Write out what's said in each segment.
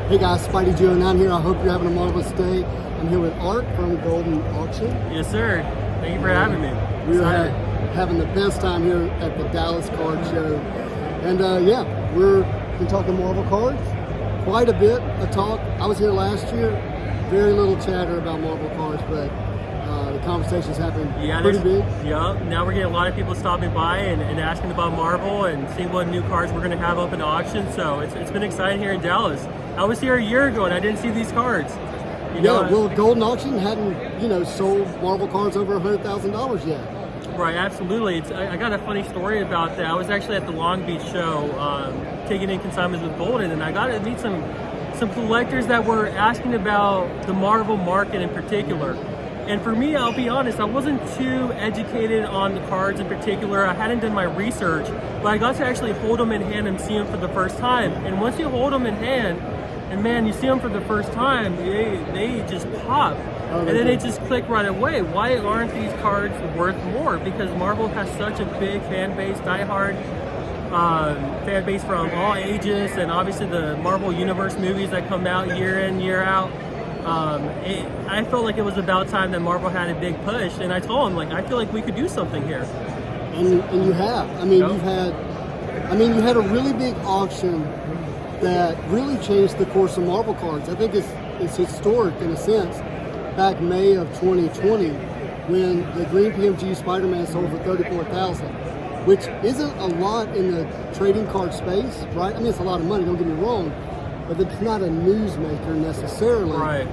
Hey guys, Spidey Joe 9 here. I hope you're having a marvelous day. I'm here with Art from Goldin Auction. Yes, sir. Thank you for having me. We are having the best time here at the Dallas Card Show. And yeah, we've been talking Marvel cards. Quite a bit of talk. I was here last year. Very little chatter about Marvel cards, but the conversations happened pretty big. Yeah, now we're getting a lot of people stopping by and asking about Marvel and seeing what new cards we're going to have up in auction. So it's been exciting here in Dallas. I was here a year ago and I didn't see these cards. Well, Goldin Auction hadn't, sold Marvel cards over $100,000 yet. Right, absolutely. I got a funny story about that. I was actually at the Long Beach show taking in consignments with Goldin, and I got to meet some collectors that were asking about the Marvel market in particular. And for me, I'll be honest, I wasn't too educated on the cards in particular. I hadn't done my research, but I got to actually hold them in hand and see them for the first time. And once you hold them in hand, and man, you see them for the first time, they just pop. And then they just click right away. Why aren't these cards worth more? Because Marvel has such a big fan base, diehard fan base from all ages, and obviously the Marvel Universe movies that come out year in, year out. I felt like it was about time that Marvel had a big push, and I told him, I feel like we could do something here. And you have. I mean, you had a really big auction that really changed the course of Marvel cards. I think it's historic in a sense. Back May of 2020, when the green PMG Spider-Man sold for $34,000, which isn't a lot in the trading card space, right? I mean, it's a lot of money, don't get me wrong, but it's not a newsmaker necessarily. Right.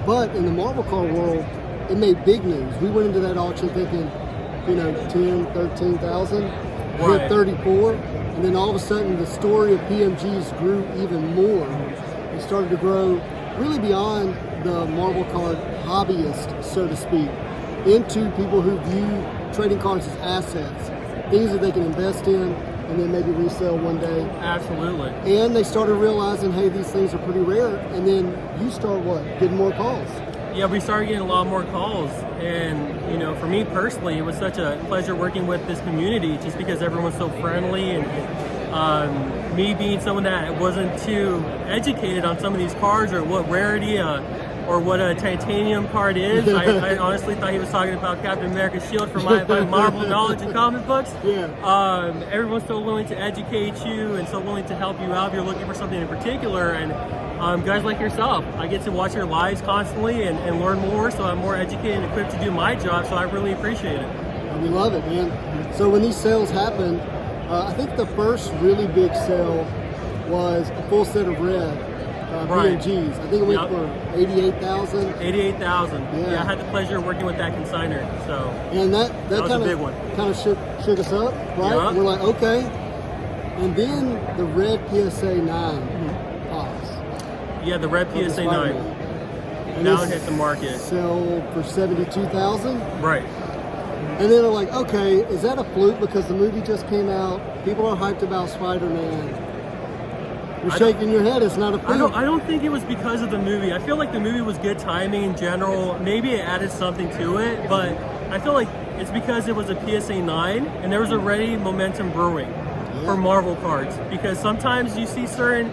But in the Marvel card world, it made big news. We went into that auction thinking, 10, 13,000, hit 34, and then all of a sudden the story of PMGs grew even more. It started to grow really beyond the Marvel card hobbyist, so to speak, into people who view trading cards as assets, things that they can invest in and then maybe resell one day. Absolutely. And they started realizing, hey, these things are pretty rare, and then you start getting more calls. Yeah, we started getting a lot more calls, and for me personally, it was such a pleasure working with this community, just because everyone's so friendly, and me being someone that wasn't too educated on some of these cards or what rarity or what a titanium card is. I honestly thought he was talking about Captain America's shield for my Marvel knowledge in comic books. Yeah. Everyone's so willing to educate you and so willing to help you out if you're looking for something in particular. And guys like yourself, I get to watch your lives constantly and learn more, so I'm more educated and equipped to do my job, so I really appreciate it. And we love it, man. So when these sales happened, I think the first really big sale was a full set of red. PMGs. I think it went for $88,000. $88,000. Yeah, I had the pleasure of working with that consigner. So and that was a big one. Kind of shook us up, right? Yep. We're like, okay. And then the red PSA 9 pops. Yeah, the red PSA 9. And now it hit the market. Sold for $72,000. Right. And then they're like, okay, is that a fluke because the movie just came out? People are hyped about Spider-Man. You're shaking your head. It's not a fluke. I don't think it was because of the movie. I feel like the movie was good timing in general. Maybe it added something to it, but I feel like it's because it was a PSA 9 and there was already momentum brewing for Marvel cards. Because sometimes you see certain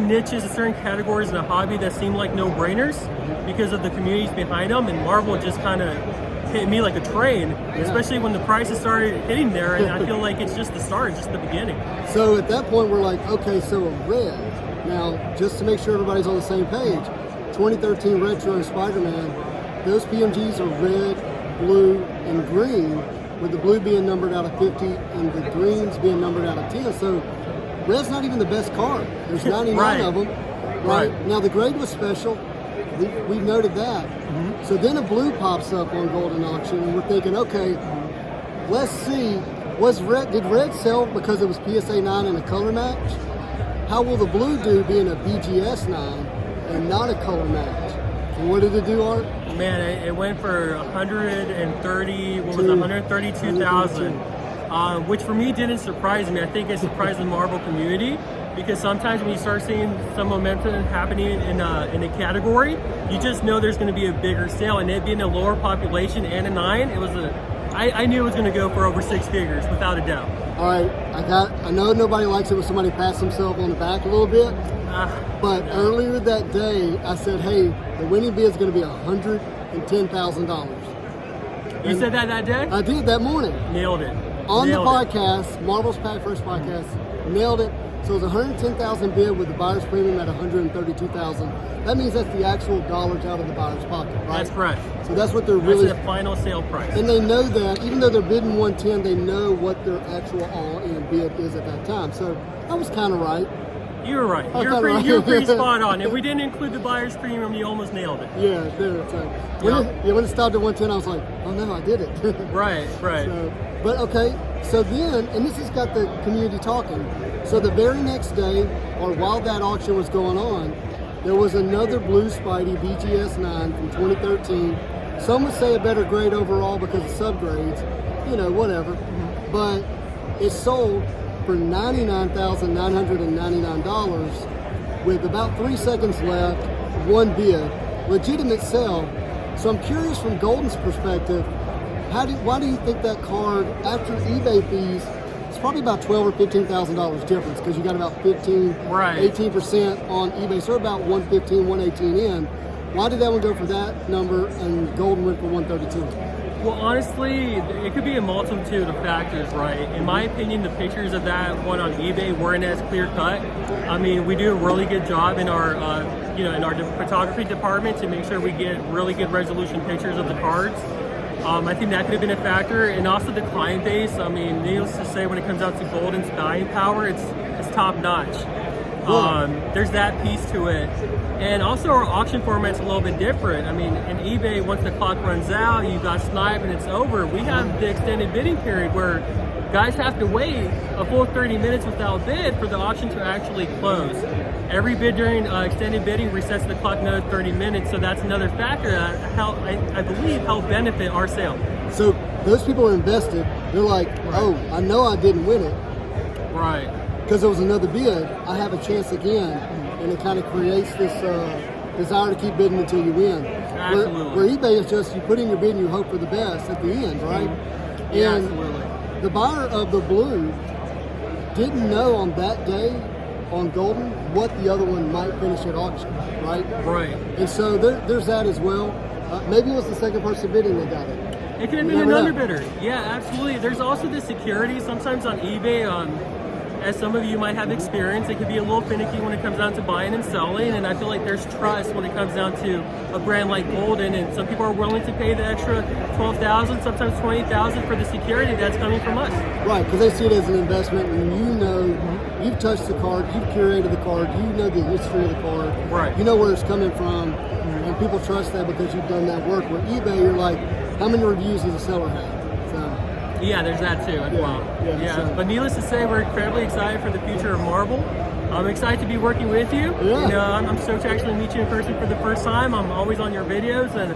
niches and certain categories in a hobby that seem like no-brainers because of the communities behind them, and Marvel just kind of hit me like a train, especially when the prices started hitting there, and I feel like it's just the start, just the beginning. So at that point, we're like, okay, so a red. Now, just to make sure everybody's on the same page, 2013 Retro Spider-Man, those PMGs are red, blue, and green, with the blue being numbered out of 50 and the greens being numbered out of 10. So red's not even the best card. There's 99 of them. Right? Now, the grade was special. We've noted that. So then a blue pops up on Goldin Auction, and we're thinking, okay, let's see, did red sell because it was PSA 9 and a color match? How will the blue do being a BGS 9 and not a color match? And what did it do, Art? Man, it went for 132,000, which for me didn't surprise me. I think it surprised the Marvel community, because sometimes when you start seeing some momentum happening in a category, you just know there's going to be a bigger sale, and it being a lower population and a 9, I knew it was going to go for over 6 figures without a doubt. All right, I know nobody likes it when somebody pats themselves on the back a little bit, but earlier that day I said, hey, the winning bid is going to be $110,000. You said that day? I did that morning. Nailed it. On the podcast, Marvel's Pack First podcast, nailed it. So it was $110,000 bid with the buyer's premium at $132,000. That means that's the actual dollars out of the buyer's pocket, right? That's correct. So that's what they're really. That's the final sale price. And they know that, even though they're bidding 110, they know what their actual all-in bid is at that time. So I was kind of right. You were right. You were pretty spot on. If we didn't include the buyer's premium, you almost nailed it. Yeah, there. So when it stopped at 110, I was like, oh no, I did it. Right. So, but okay, so then, and this has got the community talking. So the very next day, or while that auction was going on, there was another blue Spidey BGS 9 from 2013. Some would say a better grade overall because of subgrades, whatever. But it sold for $99,999 with about 3 seconds left, one bid, legitimate sale. So I'm curious from Goldin's perspective, why do you think that card, after eBay fees, it's probably about $12,000 or $15,000 difference because you got about 18% on eBay, so about 115, 118 in. Why did that one go for that number and Goldin went for 132? Well, honestly, it could be a multitude of factors, right? In my opinion, the pictures of that one on eBay weren't as clear cut. I mean, we do a really good job in our, in our photography department to make sure we get really good resolution pictures of the cards. I think that could have been a factor, and also the client base. I mean, needless to say, when it comes out to Goldin's buying power, it's top notch. There's that piece to it, and also our auction format's a little bit different. I mean, in eBay, once the clock runs out, you got snipe and it's over. We have the extended bidding period where guys have to wait a full 30 minutes without bid for the auction to actually close. Every bid during extended bidding resets the clock another 30 minutes, so that's another factor that I believe help benefit our sale. So those people are invested. They're like, oh, I know I didn't win it. Right. Because there was another bid, I have a chance again, and it kind of creates this desire to keep bidding until you win. Absolutely. Where eBay is just you put in your bid and you hope for the best at the end, right? Yeah, and absolutely. The buyer of the blue didn't know on that day on Goldin what the other one might finish at auction, right? Right. And so there's that as well. Maybe it was the second person bidding that got it. It could have been another bidder. Yeah, absolutely. There's also the security. Sometimes on eBay, as some of you might have experience, it can be a little finicky when it comes down to buying and selling, and I feel like there's trust when it comes down to a brand like Goldin, and some people are willing to pay the extra $12,000, sometimes $20,000 for the security that's coming from us. Right, because they see it as an investment, and you've touched the card, you've curated the card, you know the history of the card, right? You know where it's coming from, and people trust that because you've done that work. With eBay, you're like, how many reviews does the seller have? So, yeah, there's that too as well. Yeah. So. But needless to say, we're incredibly excited for the future of Marvel. I'm excited to be working with you. Yeah. I'm stoked to actually meet you in person for the first time. I'm always on your videos, and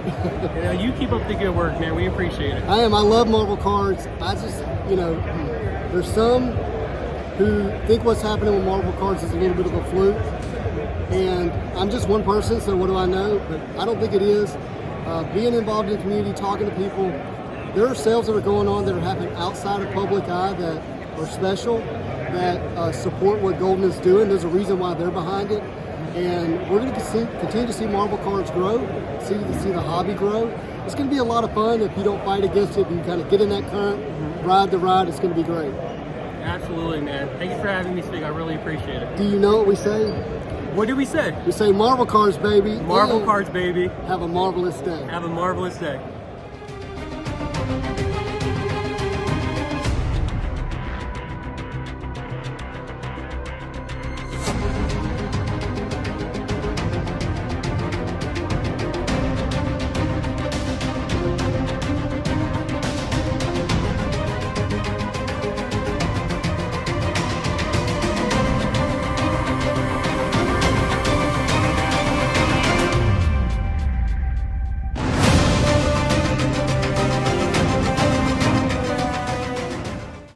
you keep up the good work, man. We appreciate it. I love Marvel cards. I just, there's some who think what's happening with Marvel cards is a little bit of a fluke, and I'm just one person, so what do I know? But I don't think it is. Being involved in the community, talking to people, there are sales that are going on that are happening outside of public eye that are special, that support what Goldin is doing. There's a reason why they're behind it. And we're going to continue to see Marvel cards grow, see the hobby grow. It's going to be a lot of fun if you don't fight against it and you kind of get in that current, ride the ride. It's going to be great. Absolutely, man. Thank you for having me speak. I really appreciate it. Do you know what we say? What do we say? We say Marvel cards, baby. Marvel cards, baby. Have a marvelous day. Have a marvelous day.